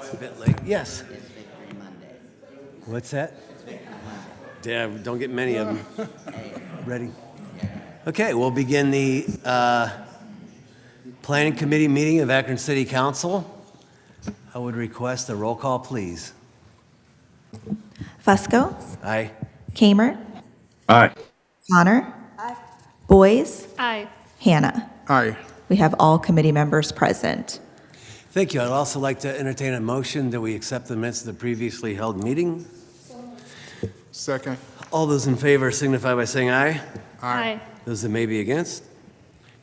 It's a bit late. Yes. It's Victory Monday. What's that? It's Victory Monday. Yeah, don't get many of them. Hey, Ready? Okay, we'll begin the Planning Committee meeting of Akron City Council. I would request a roll call, please. Fusco. Aye. Kamer. Aye. Connor. Boyes. Aye. Hannah. Aye. We have all committee members present. Thank you. I'd also like to entertain a motion that we accept the minutes of the previously held meeting. Second. All those in favor signify by saying aye. Aye. Those that may be against,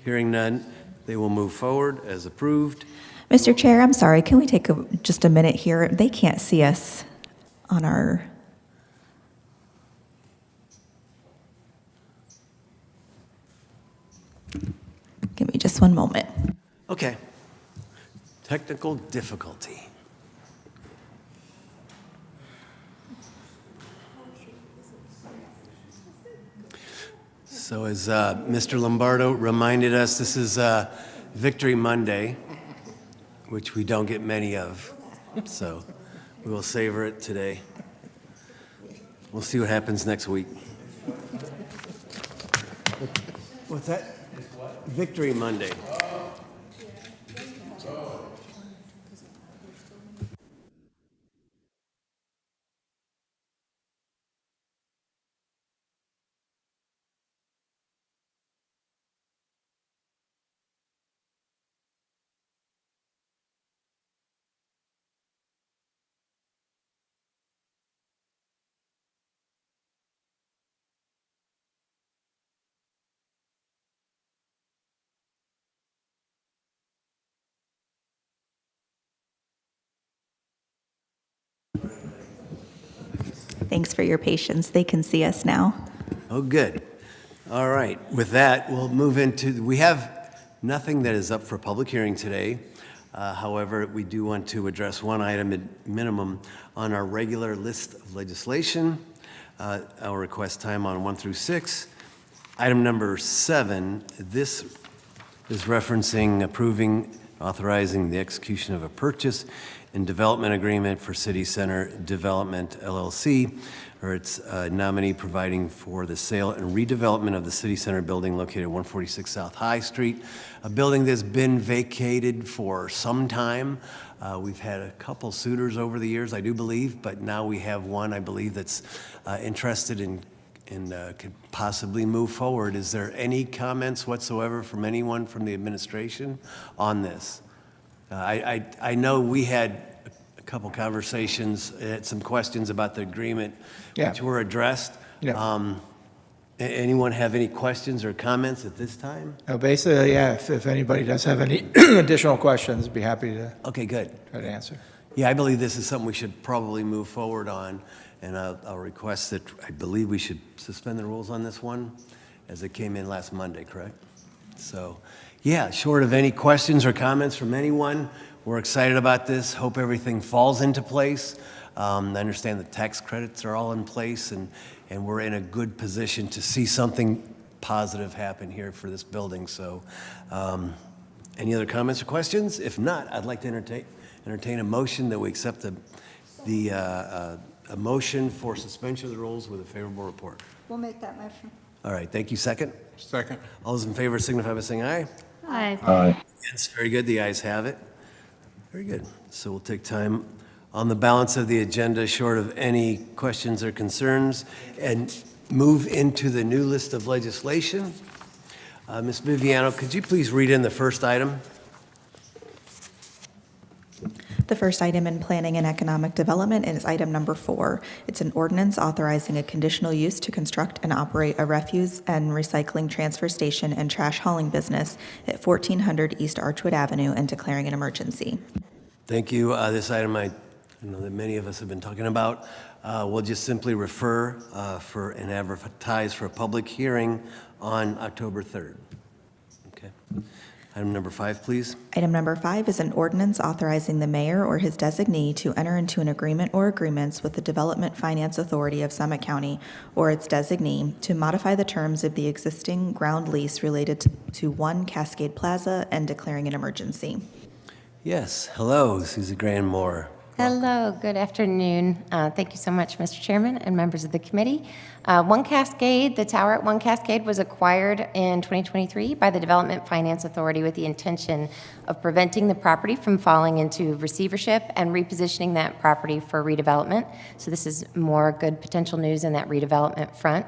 hearing none, they will move forward as approved. Mr. Chair, I'm sorry, can we take just a minute here? They can't see us on our... Give me just one moment. Okay. Technical difficulty. So as Mr. Lombardo reminded us, this is Victory Monday, which we don't get many of. So we will savor it today. We'll see what happens next week. What's that? Victory Monday. Thanks for your patience. They can see us now. Oh, good. All right. With that, we'll move into, we have nothing that is up for public hearing today. However, we do want to address one item at minimum on our regular list of legislation. I'll request time on 1 through 6. Item number 7, this is referencing approving, authorizing the execution of a purchase and development agreement for City Center Development LLC, or its nominee, providing for the sale and redevelopment of the City Center building located at 146 South High Street, a building that's been vacated for some time. We've had a couple suitors over the years, I do believe, but now we have one, I believe, that's interested in could possibly move forward. Is there any comments whatsoever from anyone from the administration on this? I know we had a couple conversations, had some questions about the agreement, which were addressed. Anyone have any questions or comments at this time? Basically, yeah, if anybody does have any additional questions, I'd be happy to Okay, good. try to answer. Yeah, I believe this is something we should probably move forward on, and I'll request that, I believe we should suspend the rules on this one, as it came in last Monday, correct? So, yeah, short of any questions or comments from anyone, we're excited about this. Hope everything falls into place. I understand the tax credits are all in place, and we're in a good position to see something positive happen here for this building. So, any other comments or questions? If not, I'd like to entertain a motion that we accept a motion for suspension of the rules with a favorable report. We'll make that motion. All right, thank you. Second? Second. All those in favor signify by saying aye. Aye. Aye. Yes, very good. The ayes have it. Very good. So we'll take time on the balance of the agenda, short of any questions or concerns, and move into the new list of legislation. Ms. Viviano, could you please read in the first item? The first item in Planning and Economic Development is item number 4. It's an ordinance authorizing a conditional use to construct and operate a refuse and recycling transfer station and trash hauling business at 1400 East Archwood Avenue and declaring an emergency. Thank you. This item I know that many of us have been talking about. We'll just simply refer for and advertise for a public hearing on October 3rd. Okay. Item number 5, please. Item number 5 is an ordinance authorizing the mayor or his designee to enter into an agreement or agreements with the Development Finance Authority of Summit County or its designee to modify the terms of the existing ground lease related to 1 Cascade Plaza and declaring an emergency. Yes. Hello, Susie Granmore. Hello, good afternoon. Thank you so much, Mr. Chairman and members of the committee. One Cascade, the tower at One Cascade was acquired in 2023 by the Development Finance Authority with the intention of preventing the property from falling into receivership and repositioning that property for redevelopment. So this is more good potential news in that redevelopment front.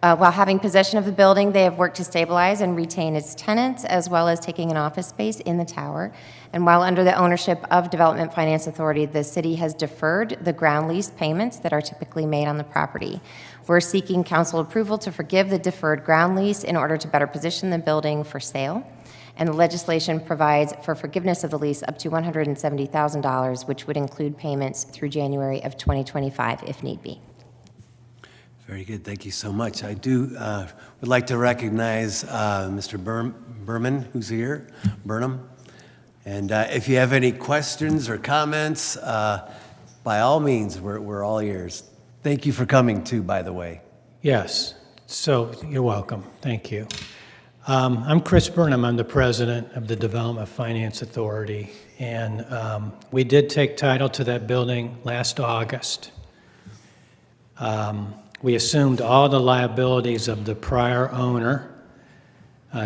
While having possession of the building, they have worked to stabilize and retain its tenants, as well as taking an office space in the tower. And while under the ownership of Development Finance Authority, the city has deferred the ground lease payments that are typically made on the property. We're seeking council approval to forgive the deferred ground lease in order to better position the building for sale. And the legislation provides for forgiveness of the lease up to $170,000, which would include payments through January of 2025 if need be. Very good, thank you so much. I would like to recognize Mr. Berman, who's here, Burnham. And if you have any questions or comments, by all means, we're all ears. Thank you for coming too, by the way. Yes, so you're welcome. Thank you. I'm Chris Burnham. I'm the president of the Development Finance Authority, and we did take title to that building last August. We assumed all the liabilities of the prior owner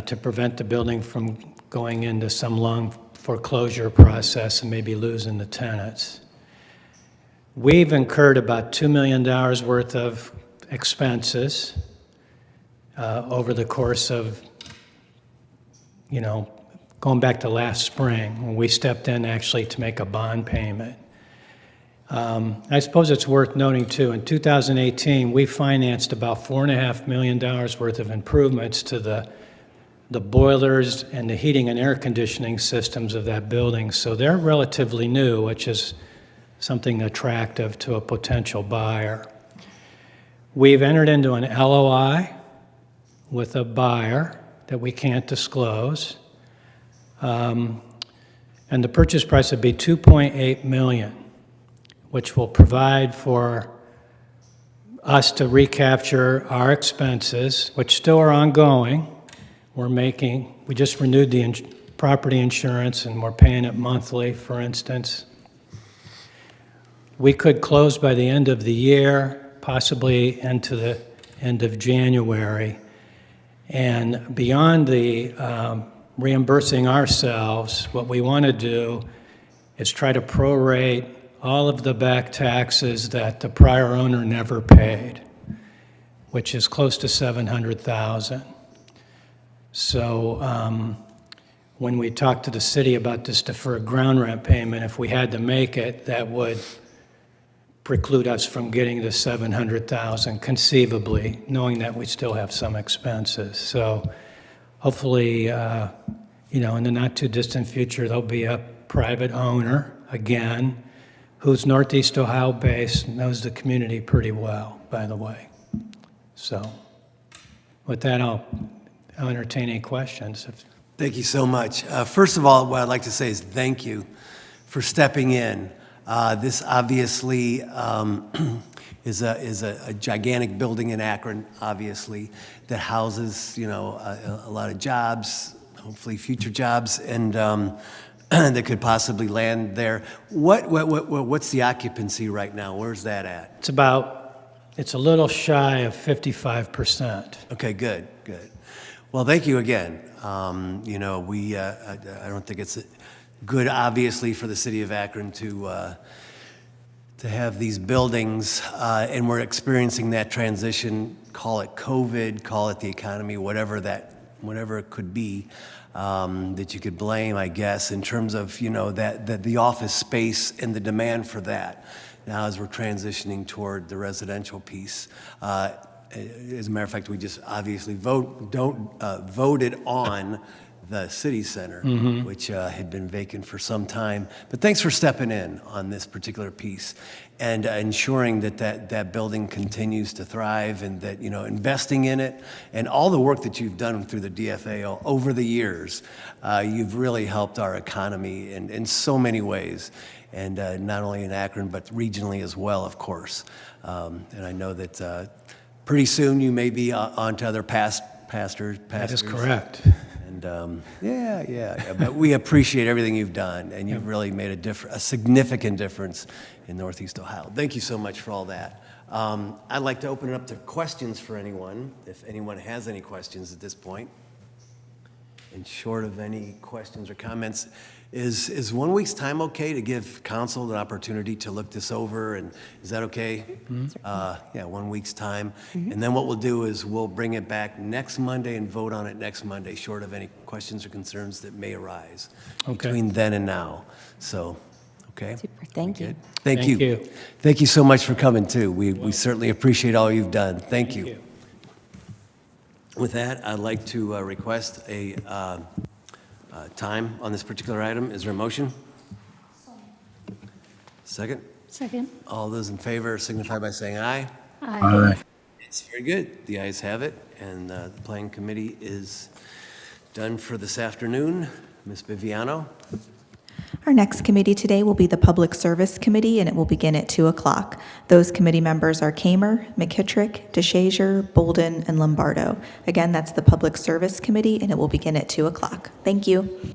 to prevent the building from going into some long foreclosure process and maybe losing the tenants. We've incurred about $2 million worth of expenses over the course of, going back to last spring when we stepped in actually to make a bond payment. I suppose it's worth noting, too, in 2018, we financed about $4.5 million worth of improvements to the boilers and the heating and air conditioning systems of that building. So they're relatively new, which is something attractive to a potential buyer. We've entered into an LOI with a buyer that we can't disclose. And the purchase price would be $2.8 million. Which will provide for us to recapture our expenses, which still are ongoing. We just renewed the property insurance and we're paying it monthly, for instance. We could close by the end of the year, possibly into the end of January. And beyond the reimbursing ourselves, what we want to do is try to prorate all of the back taxes that the prior owner never paid, which is close to $700,000. So when we talked to the city about this deferred ground rent payment, if we had to make it, that would preclude us from getting the $700,000 conceivably, knowing that we still have some expenses. So hopefully, in the not too distant future, there'll be a private owner again, who's Northeast Ohio based, knows the community pretty well, by the way. So with that, I'll entertain any questions. Thank you so much. First of all, what I'd like to say is thank you for stepping in. This obviously is a gigantic building in Akron, obviously, that houses, a lot of jobs, hopefully future jobs, and that could possibly land there. What's the occupancy right now? Where's that at? It's a little shy of 55%. Okay, good. Well, thank you again. I don't think it's good, obviously, for the city of Akron to have these buildings, and we're experiencing that transition. Call it COVID, call it the economy, whatever it could be. That you could blame, I guess, in terms of, that the office space and the demand for that. Now, as we're transitioning toward the residential piece, as a matter of fact, we just obviously voted on the city center, which had been vacant for some time. But thanks for stepping in on this particular piece and ensuring that building continues to thrive, and that, investing in it and all the work that you've done through the DFA over the years, you've really helped our economy in so many ways, and not only in Akron, but regionally as well, of course. And I know that pretty soon you may be on to other pastors. That is correct. And, yeah, but we appreciate everything you've done, and you've really made a significant difference in Northeast Ohio. Thank you so much for all that. I'd like to open it up to questions for anyone, if anyone has any questions at this point. And short of any questions or comments, is 1 week's time okay to give council the opportunity to look this over? And is that okay? Yeah, 1 week's time. And then what we'll do is we'll bring it back next Monday and vote on it next Monday, short of any questions or concerns that may arise Okay. between then and now. So, okay? Super, thank you. Good. Thank Thank you. you. Thank you so much for coming, too. We certainly appreciate all you've done. Thank you. With that, I'd like to request a time on this particular item. Is there a motion? Second? Second. All those in favor signify by saying aye. Aye. It's very good. The ayes have it, and the Planning Committee is done for this afternoon. Ms. Viviano? Our next committee today will be the Public Service Committee, and it will begin at 2 o'clock. Those committee members are Kamer, McKittrick, DeShazer, Bolden, and Lombardo. Again, that's the Public Service Committee, and it will begin at 2 o'clock. Thank you.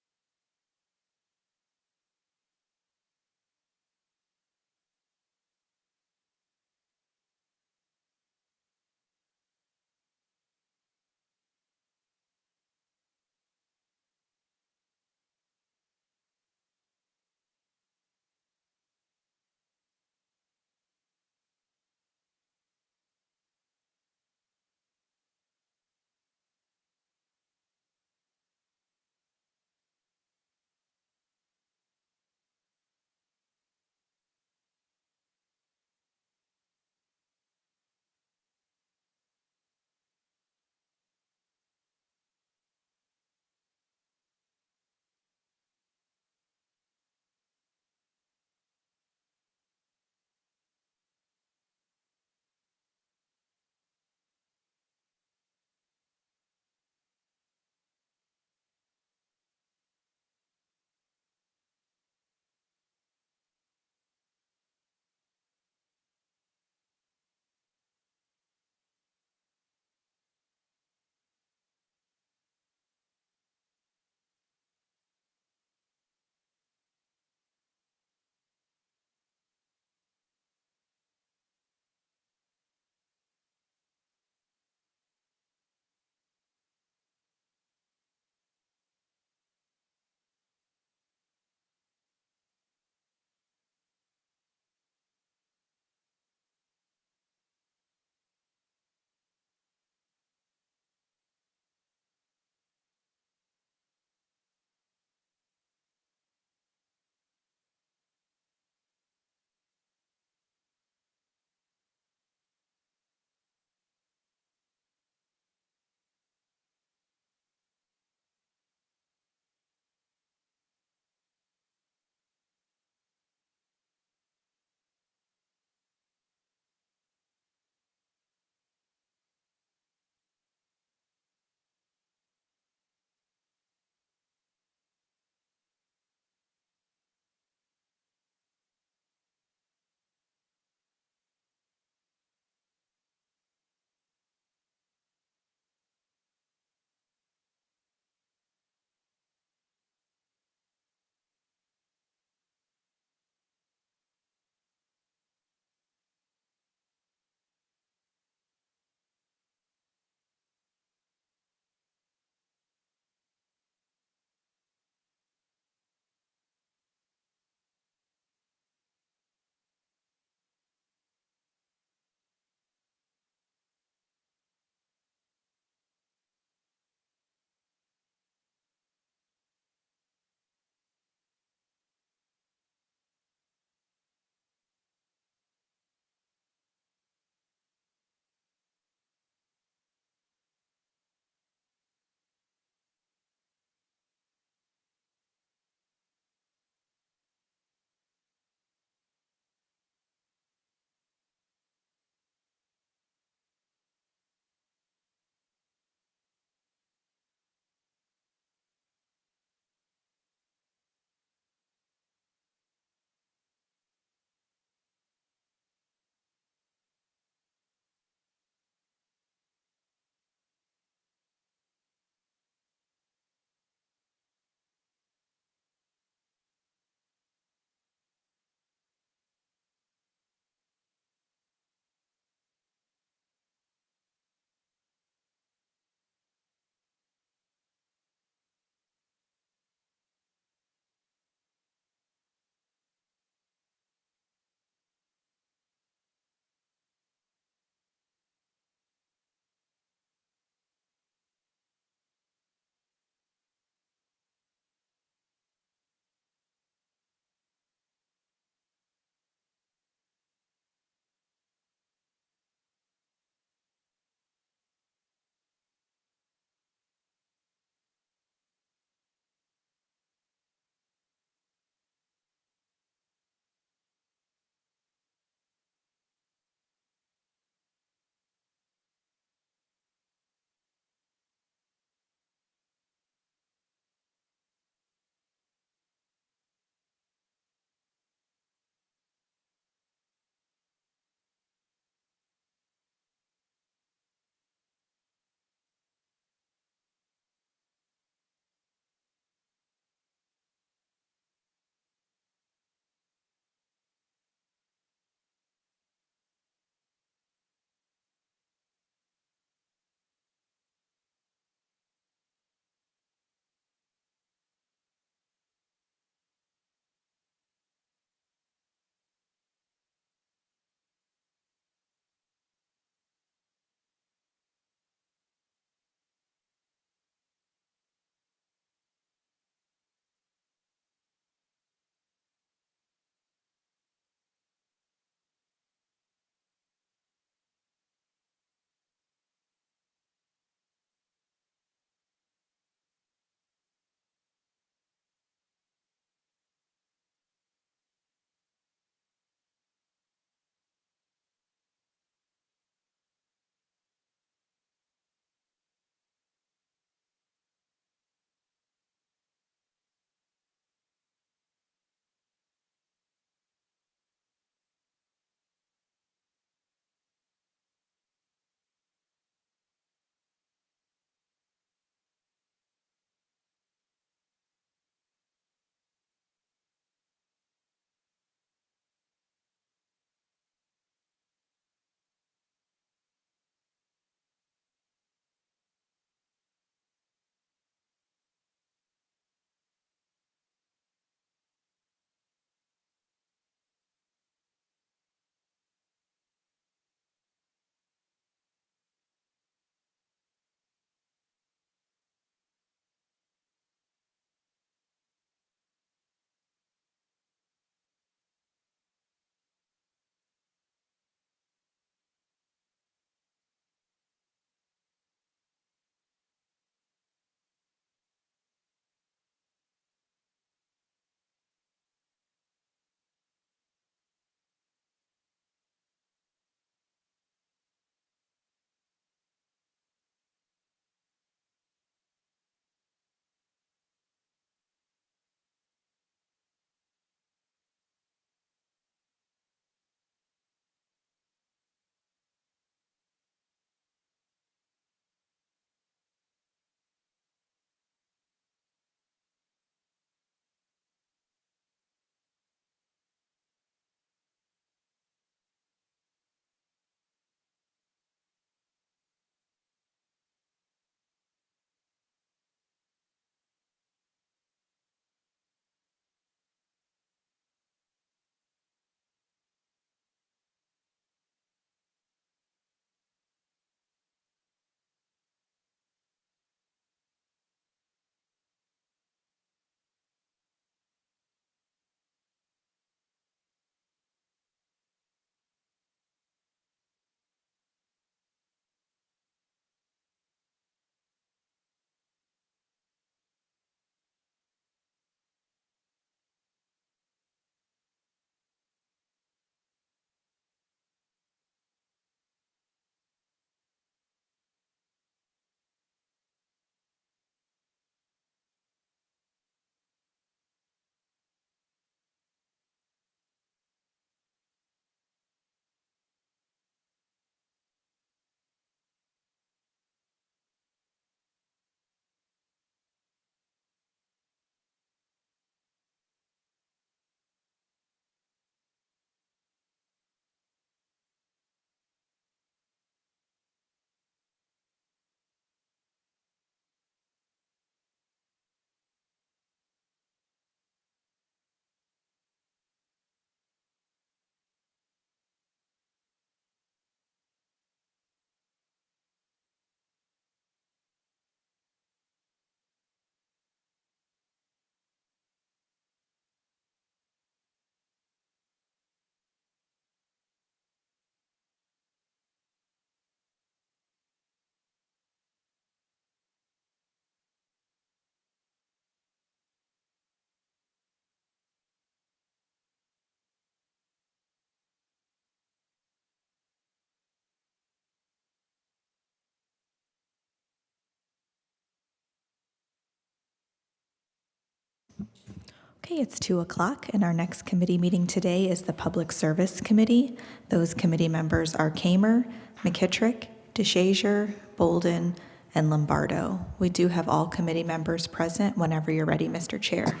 Okay, it's 2:00, and our next committee meeting today is the Public Service Committee. Those committee members are Kamer, McKittrick, DeShazier, Bolden, and Lombardo. We do have all committee members present whenever you're ready, Mr. Chair.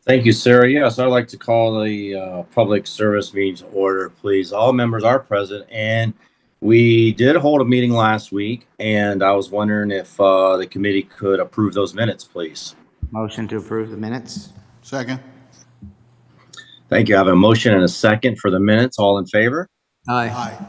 Thank you, Sarah. Yes, I'd like to call the public service meeting to order, please. All members are present, and we did hold a meeting last week, and I was wondering if the committee could approve those minutes, please. Motion to approve the minutes? Second. Thank you. I have a motion and a second for the minutes. All in favor? Aye. Aye.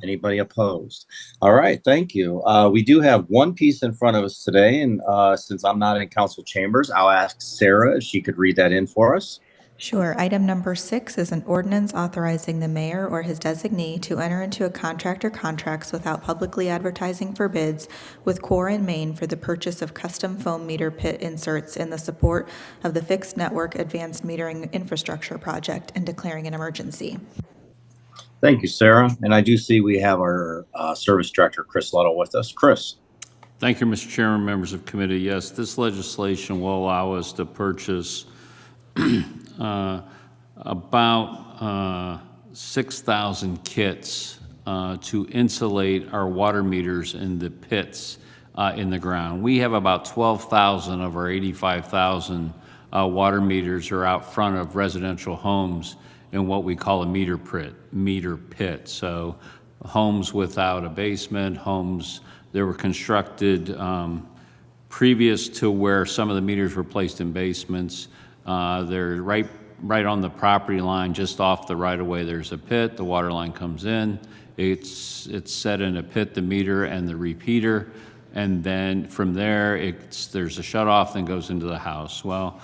Anybody opposed? All right, thank you. We do have one piece in front of us today, and since I'm not in council chambers, I'll ask Sarah if she could read that in for us. Sure. Item number 6 is an ordinance authorizing the mayor or his designee to enter into a contract or contracts without publicly advertising for bids with Core in Maine for the purchase of custom foam meter pit inserts in the support of the Fixed Network Advanced Metering Infrastructure Project and declaring an emergency. Thank you, Sarah. And I do see we have our service director, Chris Luttle, with us. Chris. Thank you, Mr. Chairman, members of committee. Yes, this legislation will allow us to purchase about 6,000 kits to insulate our water meters in the pits in the ground. We have about 12,000 of our 85,000 water meters are out front of residential homes in what we call a meter pit. So homes without a basement, homes that were constructed previous to where some of the meters were placed in basements. They're right on the property line, just off the right-of-way. There's a pit. The water line comes in. It's set in a pit, the meter and the repeater, and then from there there's a shutoff, then goes into the house. Well,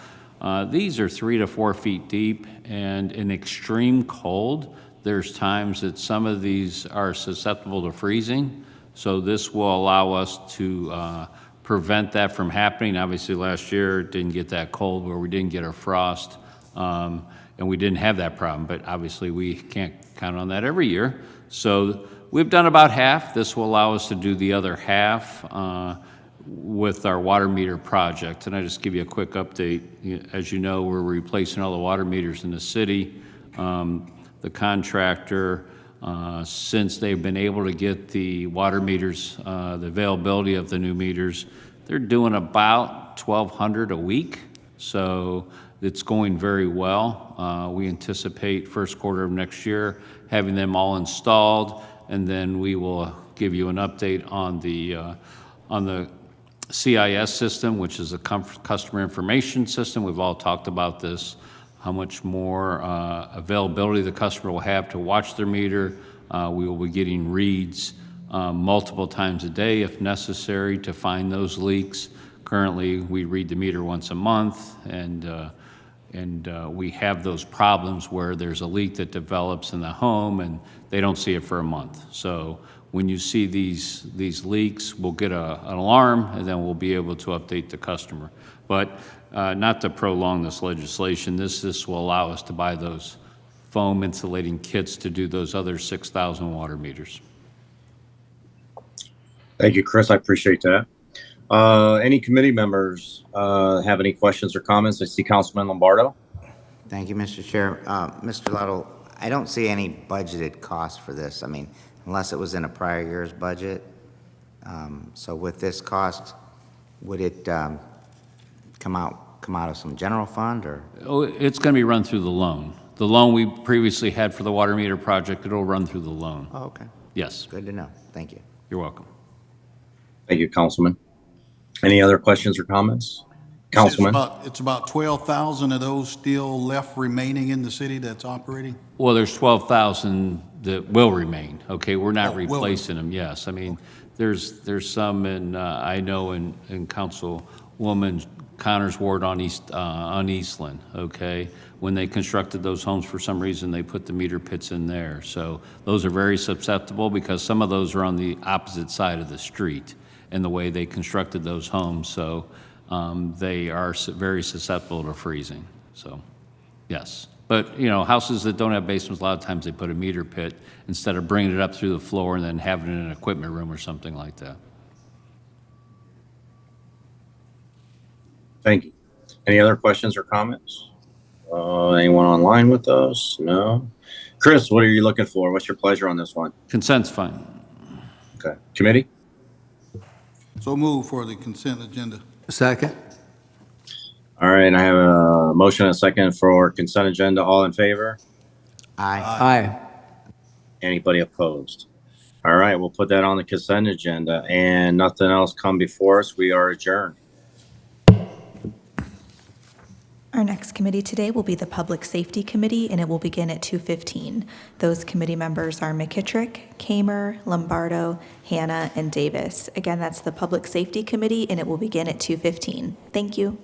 these are 3 to 4 feet deep, and in extreme cold, there's times that some of these are susceptible to freezing. So this will allow us to prevent that from happening. Obviously, last year it didn't get that cold where we didn't get a frost, and we didn't have that problem. But obviously, we can't count on that every year. So we've done about half. This will allow us to do the other half with our water meter project. And I just give you a quick update. As you know, we're replacing all the water meters in the city. The contractor, since they've been able to get the water meters, the availability of the new meters, they're doing about 1,200 a week. So it's going very well. We anticipate first quarter of next year having them all installed, and then we will give you an update on the CIS system, which is a customer information system. We've all talked about this, how much more availability the customer will have to watch their meter. We will be getting reads multiple times a day if necessary to find those leaks. Currently, we read the meter once a month, and we have those problems where there's a leak that develops in the home and they don't see it for a month. So when you see these leaks, we'll get an alarm, and then we'll be able to update the customer. But not to prolong this legislation, this will allow us to buy those foam insulating kits to do those other 6,000 water meters. Thank you, Chris. I appreciate that. Any committee members have any questions or comments? I see Councilman Lombardo. Thank you, Mr. Chair. Mr. Luttle, I don't see any budgeted cost for this. I mean, unless it was in a prior year's budget. So with this cost, would it come out of some general fund, or? Oh, it's going to be run through the loan. The loan we previously had for the water meter project, it'll run through the loan. Oh, okay. Yes, Good to know. Thank you. you're welcome. Thank you, Councilman. Any other questions or comments? Councilman? It's about 12,000 of those still left remaining in the city that's operating? Well, there's 12,000 that will remain, okay? We're not Oh, will. replacing them, yes. I mean, there's some in, I know in Councilwoman Connor's ward on Eastland, okay? When they constructed those homes, for some reason, they put the meter pits in there. So those are very susceptible because some of those are on the opposite side of the street in the way they constructed those homes. So they are very susceptible to freezing, so yes. But, you know, houses that don't have basements, a lot of times they put a meter pit instead of bringing it up through the floor and then having it in an equipment room or something like that. Thank you. Any other questions or comments? Anyone online with us? No. Chris, what are you looking for? What's your pleasure on this one? Consent's fine. Okay. Committee? So move for the consent agenda. Second? All right, I have a motion and a second for consent agenda. All in favor? Aye. Aye. Anybody opposed? All right, we'll put that on the consent agenda and nothing else come before us. We are adjourned. Our next committee today will be the Public Safety Committee, and it will begin at 2:15. Those committee members are McKittrick, Kamer, Lombardo, Hannah, and Davis. Again, that's the Public Safety Committee, and it will begin at 2:15. Thank you.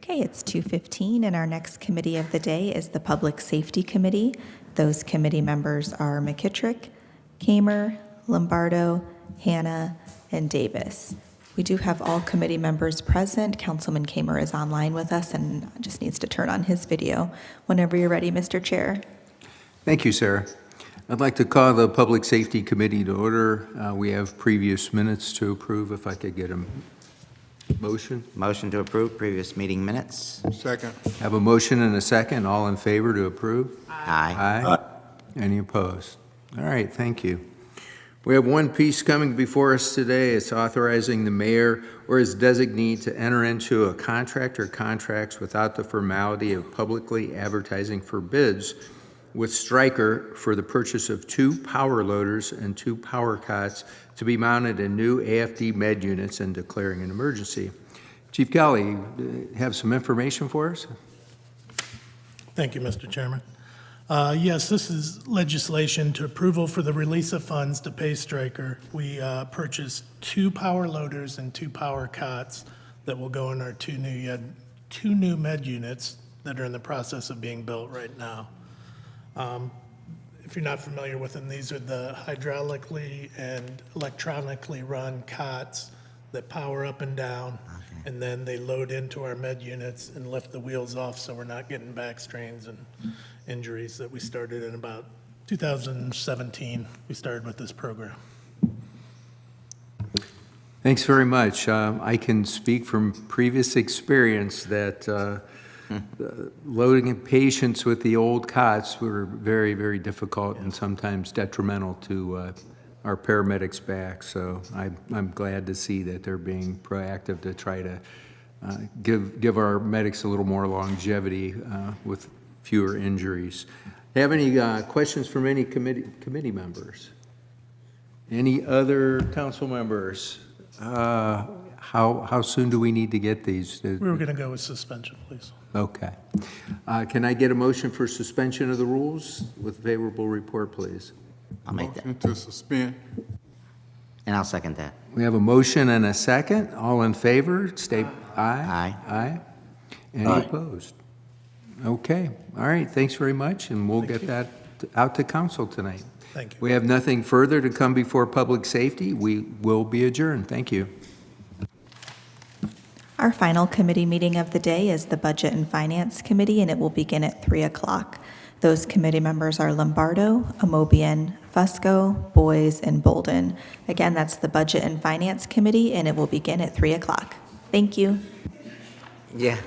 Okay, it's 2:15, and our next committee of the day is the Public Safety Committee. Those committee members are McKittrick, Kamer, Lombardo, Hannah, and Davis. We do have all committee members present. Councilman Kamer is online with us and just needs to turn on his video. Whenever you're ready, Mr. Chair. Thank you, Sarah. I'd like to call the Public Safety Committee to order. We have previous minutes to approve. If I could get a motion. Motion to approve previous meeting minutes. Second. Have a motion and a second. All in favor to approve? Aye. Aye. Any opposed? All right, thank you. We have one piece coming before us today. It's authorizing the mayor or his designee to enter into a contract or contracts without the formality of publicly advertising for bids with Stryker for the purchase of 2 power loaders and 2 power cots to be mounted in new AFD med units and declaring an emergency. Chief Kelly, you have some information for us? Thank you, Mr. Chairman. Yes, this is legislation to approval for the release of funds to pay Stryker. We purchased 2 power loaders and 2 power cots that will go in our two new med units that are in the process of being built right now. If you're not familiar with them, these are the hydraulically and electronically run cots that power up and down, and then they load into our med units and lift the wheels off so we're not getting back strains and injuries that we started in about 2017. We started with this program. Thanks very much. I can speak from previous experience that loading patients with the old cots were very, very difficult and sometimes detrimental to our paramedics back. So I'm glad to see that they're being proactive to try to give our medics a little more longevity with fewer injuries. Have any questions from any committee members? Any other council members? How soon do we need to get these? We were going to go with suspension, please. Okay. Can I get a motion for suspension of the rules with favorable report, please? I'll make that. Motion to suspend. And I'll second that. We have a motion and a second. All in favor, state aye. Aye. Aye. Any opposed? Okay. All right. Thanks very much, and we'll get that out to council tonight. Thank you. We have nothing further to come before public safety. We will be adjourned. Thank you. Our final committee meeting of the day is the Budget and Finance Committee, and it will begin at 3 o'clock. Those committee members are Lombardo, Amobian, Fusco, Boys, and Bolden. Again, that's the Budget and Finance Committee, and it will begin at 3 o'clock. Thank you. Yeah.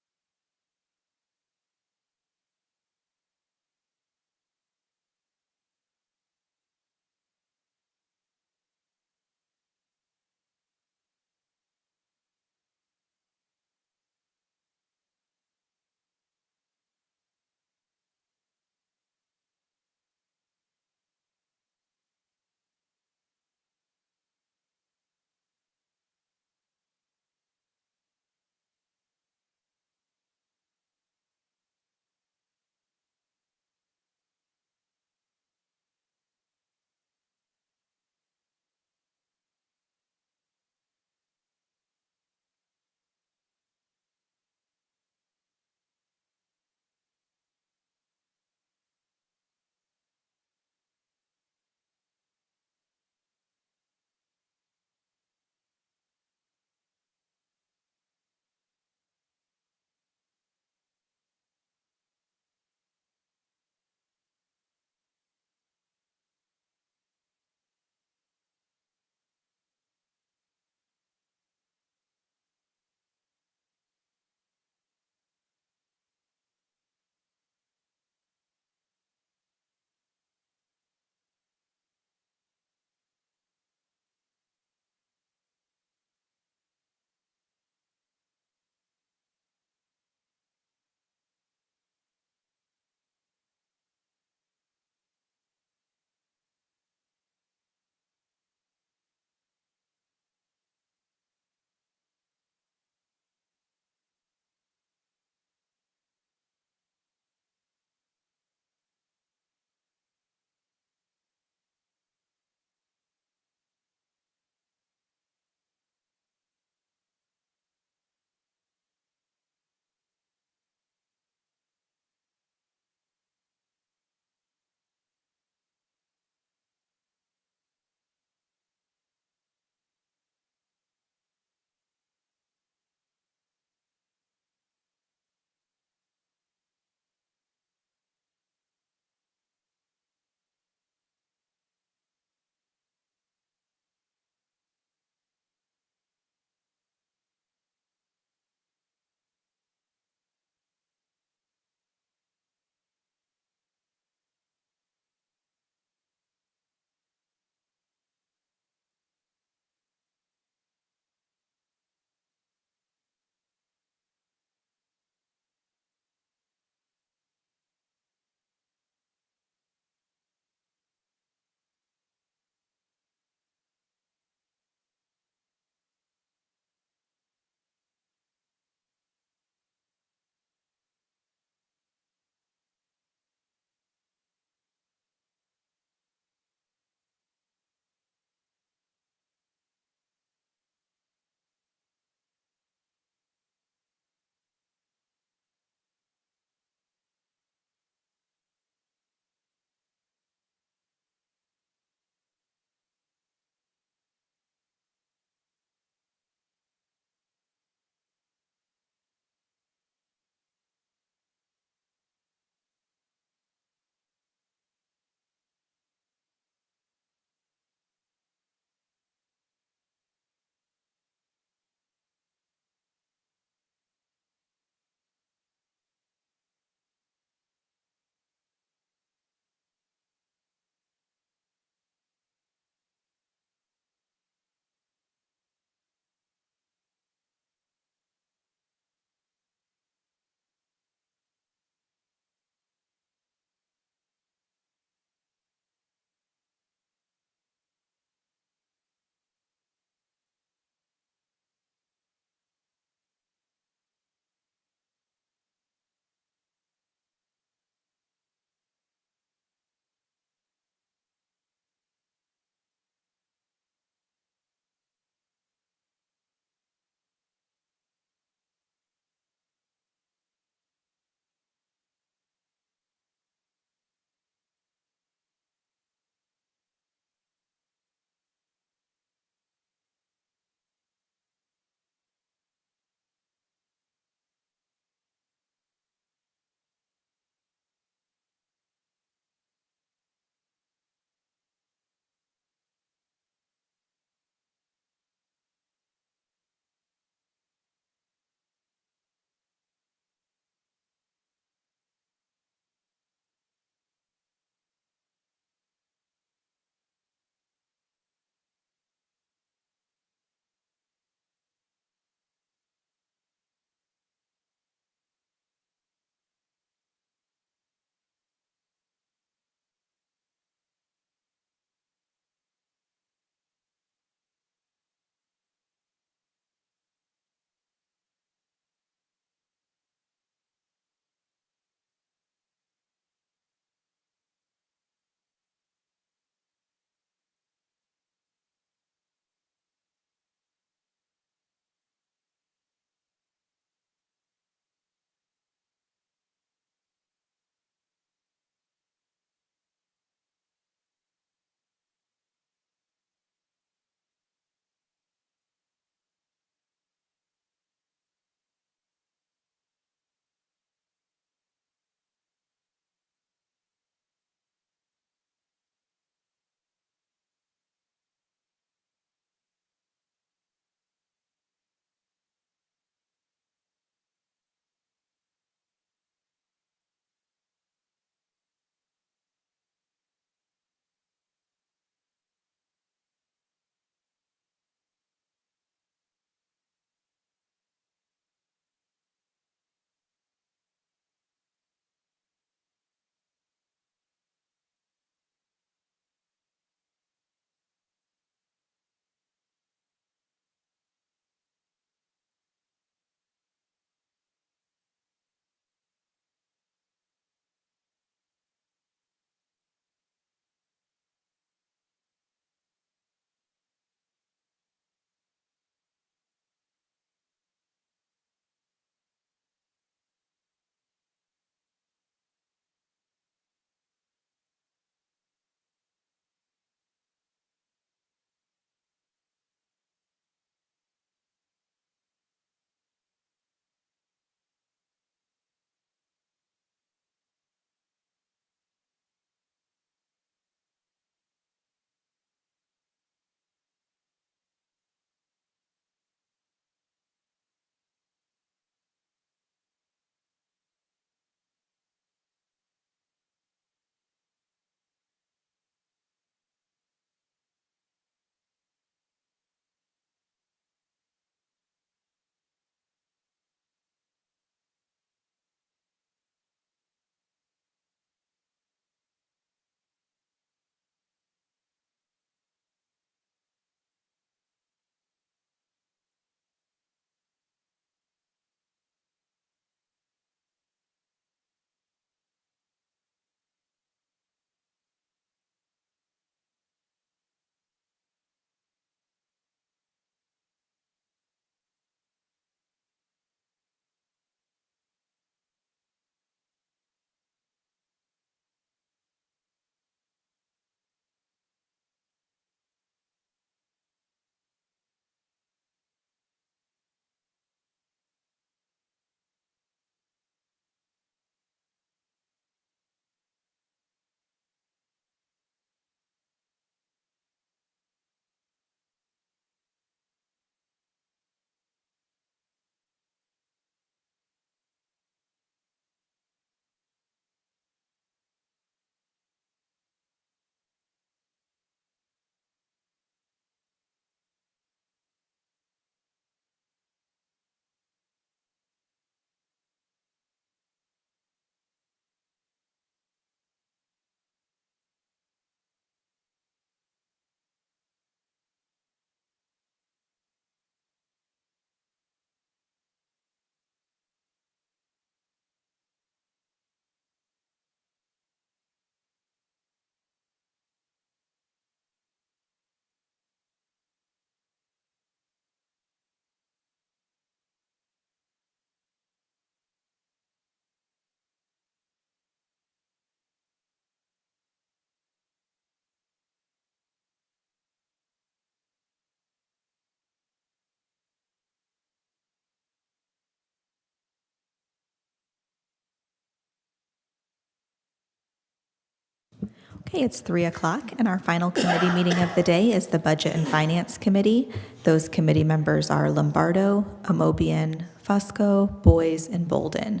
Okay, it's 3 o'clock, and our final committee meeting of the day is the Budget and Finance Committee. Those committee members are Lombardo, Amobian, Fusco, Boyes, and Bolden.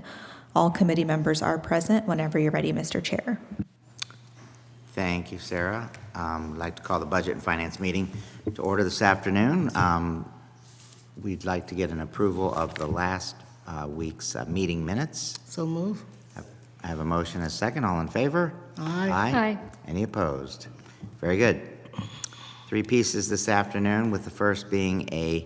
All committee members are present whenever you're ready, Mr. Chair. Thank you, Sarah. I'd like to call the Budget and Finance meeting to order this afternoon. We'd like to get an approval of the last week's meeting minutes. So move. I have a motion and a second. All in favor? Aye. Aye. Any opposed? Very good. 3 pieces this afternoon, with the first being a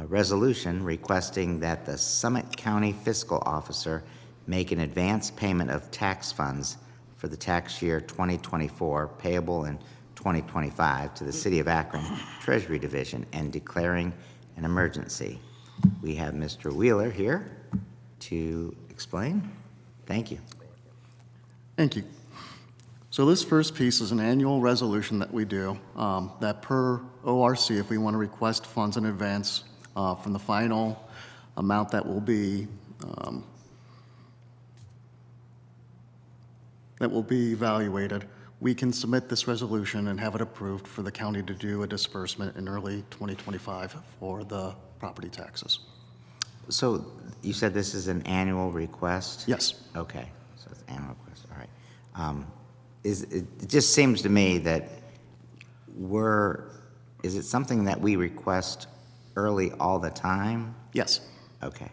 resolution requesting that the Summit County Fiscal Officer make an advance payment of tax funds for the tax year 2024 payable in 2025 to the City of Akron Treasury Division and declaring an emergency. We have Mr. Wheeler here to explain. Thank you. Thank you. So this first piece is an annual resolution that we do, that per ORC, if we want to request funds in advance from the final amount that will be evaluated, we can submit this resolution and have it approved for the county to do a disbursement in early 2025 for the property taxes. So you said this is an annual request? Yes. Okay, so it's an annual request, all right. It just seems to me that is it something that we request early all the time? Yes. Okay,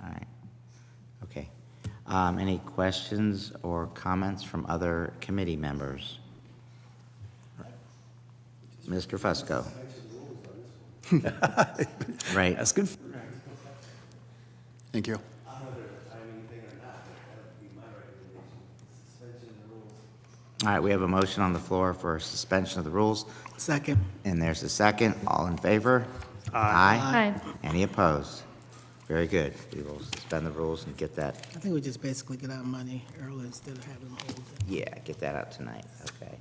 all right, okay. Any questions or comments from other committee members? Mr. Fusco. Right. That's good. Thank you. All right, we have a motion on the floor for suspension of the rules, Second. and there's a second. All in favor? Aye. Any opposed? Very good. We will suspend the rules and get that, I think we just basically get our money early instead of having them hold it. yeah, get that out tonight. Okay.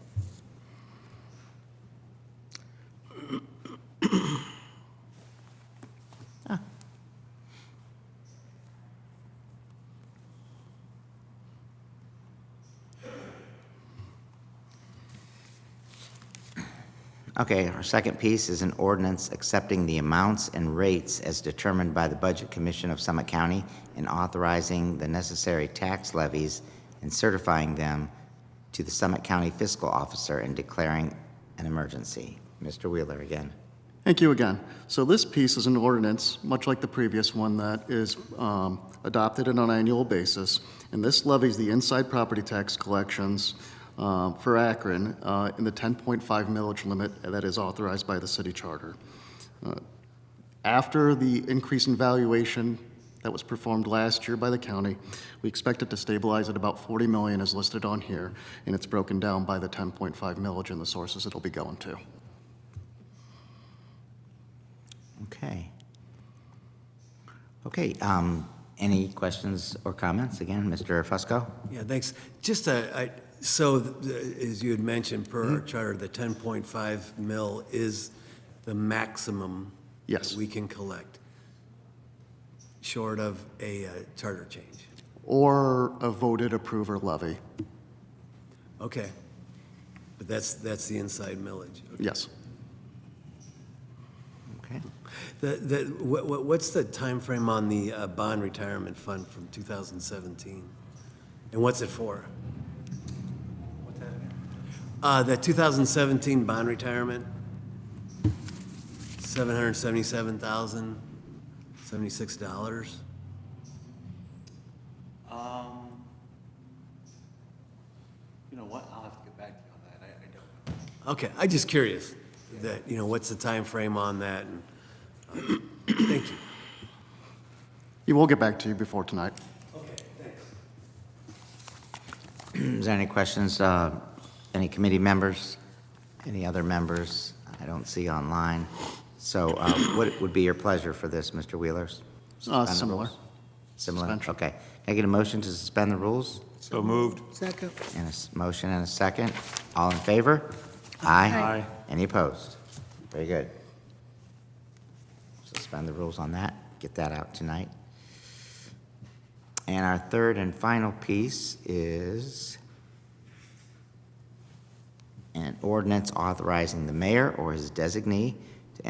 Okay, our second piece is an ordinance accepting the amounts and rates as determined by the Budget Commission of Summit County and authorizing the necessary tax levies and certifying them to the Summit County Fiscal Officer and declaring an emergency. Mr. Wheeler again. Thank you again. So this piece is an ordinance, much like the previous one, that is adopted on an annual basis, and this levies the inside property tax collections for Akron in the 10.5 millage limit that is authorized by the city charter. After the increase in valuation that was performed last year by the county, we expect it to stabilize at about 40 million as listed on here, and it's broken down by the 10.5 millage and the sources it'll be going to. Okay. Okay, any questions or comments? Again, Mr. Fusco? Yeah, thanks. Just as you had mentioned, per our charter, the 10.5 mil is the maximum Yes. we can collect, short of a charter change. Or a voted approver levy. Okay. But that's the inside millage. Okay. Yes. Okay. What's the time frame on the bond retirement fund from 2017? And what's it for? The 2017 bond retirement, $777,076. You know what, I'll have to get back to you on that, I don't know. Okay, I'm just curious that, what's the time frame on that? And thank you. He will get back to you before tonight. Okay, thanks. Is there any questions, any committee members, any other members I don't see online? So what would be your pleasure for this, Mr. Wheeler? Suspend the Similar. rules? Similar, Suspension. okay. Can I get a motion to suspend the rules? So moved. Second. And motion and a second. All in favor? Aye. Any opposed? Very good. Suspend the rules on that, get that out tonight. And our third and final piece is ordinance authorizing the mayor or his designee to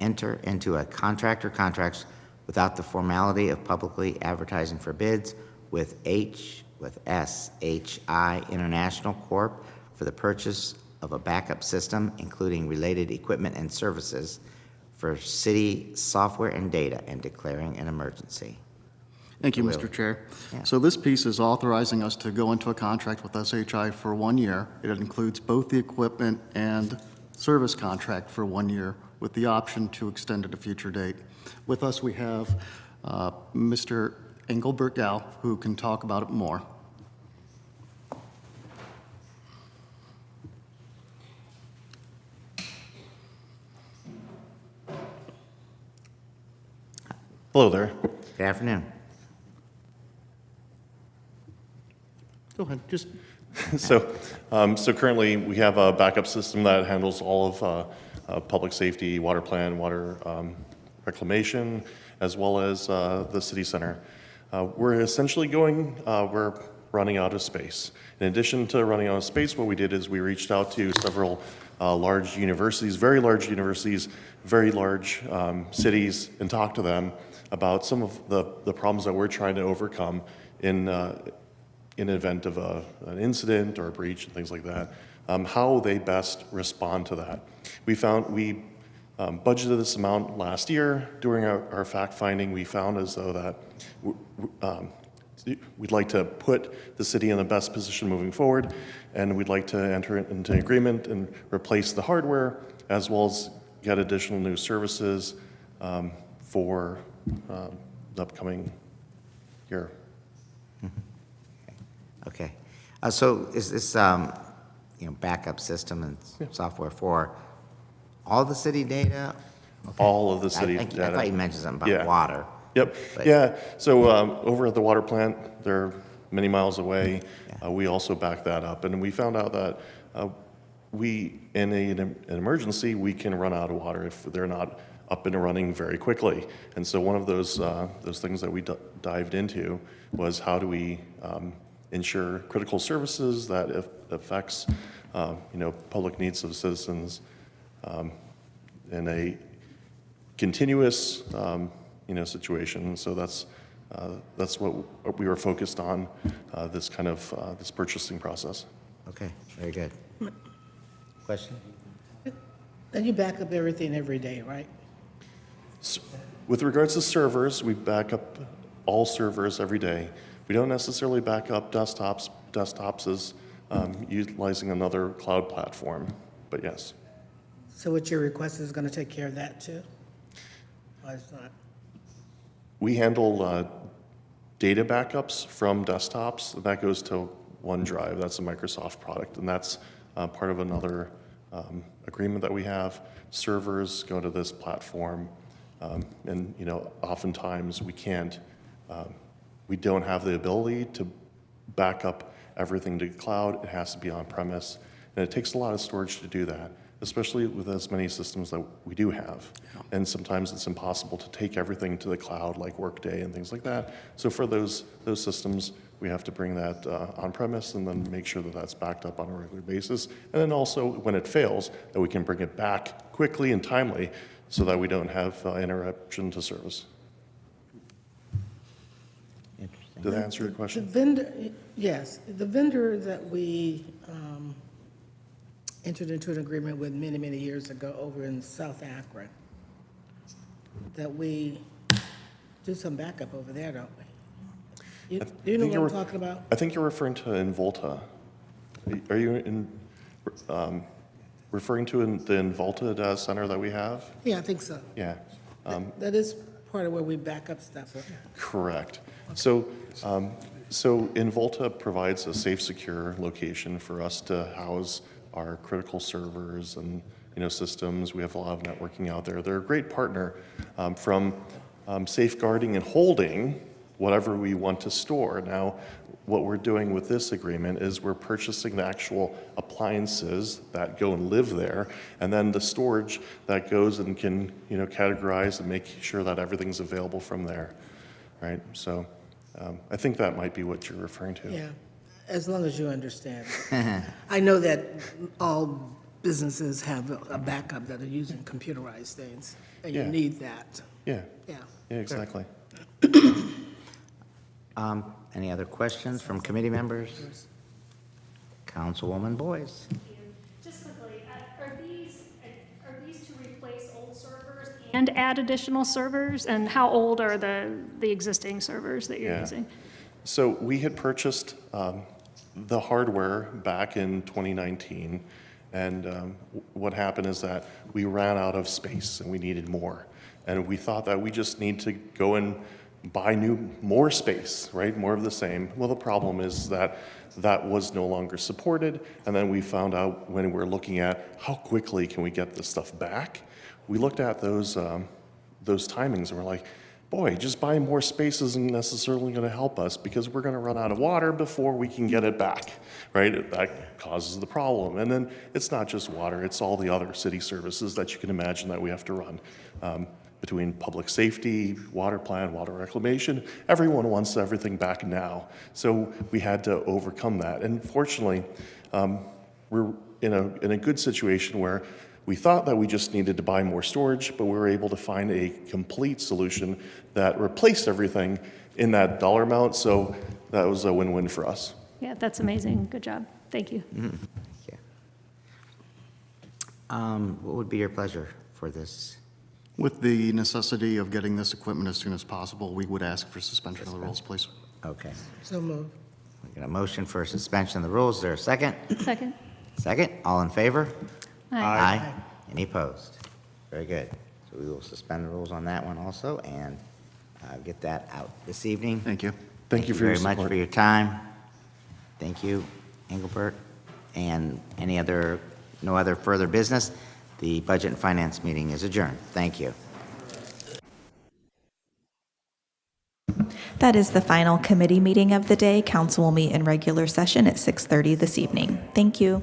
enter into a contract or contracts without the formality of publicly advertising for bids with SHI International Corp. For the purchase of a backup system, including related equipment and services for city software and data, and declaring an emergency. Thank you, Will. Mr. Chair. Yeah. So this piece is authorizing us to go into a contract with SHI for 1 year. It includes both the equipment and service contract for 1 year with the option to extend at a future date. With us, we have Mr. Engelbert Gao, who can talk about it more. Hello there. Good afternoon. Go ahead, just So currently we have a backup system that handles all of public safety, water plan, water reclamation, as well as the city center. We're essentially we're running out of space. In addition to running out of space, what we did is we reached out to several large universities, very large cities, and talked to them about some of the problems that we're trying to overcome in event of an incident or a breach and things like that, how they best respond to that. We budgeted this amount last year. During our fact finding, we found as though that we'd like to put the city in the best position moving forward, and we'd like to enter into agreement and replace the hardware, as well as get additional new services for the upcoming year. Okay. So is this, backup system and software for all the city data? Okay. All of the city I data. thought you mentioned something about water. Yep. But- Yeah. So over at the water plant, they're many miles away. We also back that up, and we found out that in an emergency, we can run out of water if they're not up and running very quickly. And so one of those things that we dived into was how do we ensure critical services that affects public needs of citizens in a continuous situation. So that's what we were focused on this kind of this purchasing process. Okay, very good. Question? And you back up everything every day, right? With regards to servers, we back up all servers every day. We don't necessarily back up desktops. Desktops is utilizing another cloud platform, but yes. So what your request is going to take care of that too? Why is not? We handle data backups from desktops. That goes to OneDrive. That's a Microsoft product, and that's part of another agreement that we have. Servers go to this platform, and oftentimes we can't. We don't have the ability to back up everything to cloud. It has to be on premise, and it takes a lot of storage to do that, especially with as many systems that we do have. And sometimes it's impossible to take everything to the cloud, like Workday and things like that. So for those systems, we have to bring that on premise and then make sure that that's backed up on a regular basis. And then also, when it fails, that we can bring it back quickly and timely so that we don't have interruption to service. Interesting. Did that answer your question? The vendor, yes, the vendor that we entered into an agreement with many, many years ago over in South Akron, that we do some backup over there, don't we? Do you know what I'm talking about? I think you're referring to Involta. Are you referring to the Involta data center that we have? Yeah, I think so. Yeah. That is part of where we back up stuff. Correct. So Involta provides a safe, secure location for us to house our critical servers and systems. We have a lot of networking out there. They're a great partner from safeguarding and holding whatever we want to store. Now, what we're doing with this agreement is we're purchasing the actual appliances that go and live there, and then the storage that goes and can categorize and make sure that everything's available from there, right? So I think that might be what you're referring to. Yeah, as long as you understand. I know that all businesses have a backup that are using computerized things, and you Yeah. need that. Yeah, Yeah. yeah, exactly. Any other questions from committee members? Councilwoman Boyce. Just quickly, are these to replace old servers and add additional servers? And how old are the existing servers that you're Yeah. using? So we had purchased the hardware back in 2019, and what happened is that we ran out of space and we needed more. And we thought that we just need to go and buy more space, right? More of the same. Well, the problem is that that was no longer supported, and then we found out when we were looking at how quickly can we get this stuff back, we looked at those timings and we're like, boy, just buying more space isn't necessarily going to help us because we're going to run out of water before we can get it back, right? That causes the problem. And then it's not just water, it's all the other city services that you can imagine that we have to run. Between public safety, water plan, water reclamation, everyone wants everything back now. So we had to overcome that. And fortunately, we're in a good situation where we thought that we just needed to buy more storage, but we were able to find a complete solution that replaced everything in that dollar amount. So that was a win-win for us. Yeah, that's amazing. Good job. Thank you. What would be your pleasure for this? With the necessity of getting this equipment as soon as possible, we would ask for suspension of the rules, please. Okay. So moved. We got a motion for suspension of the rules. Is there a second? Second. Second. All in favor? Aye. Any opposed? Very good. So we will suspend the rules on that one also and get that out this evening. Thank you. Thank you for your very much support. for your time. Thank you, Engelbert. And no other further business. The Budget and Finance meeting is adjourned. Thank you. That is the final committee meeting of the day. Council will meet in regular session at 6:30 this evening. Thank you.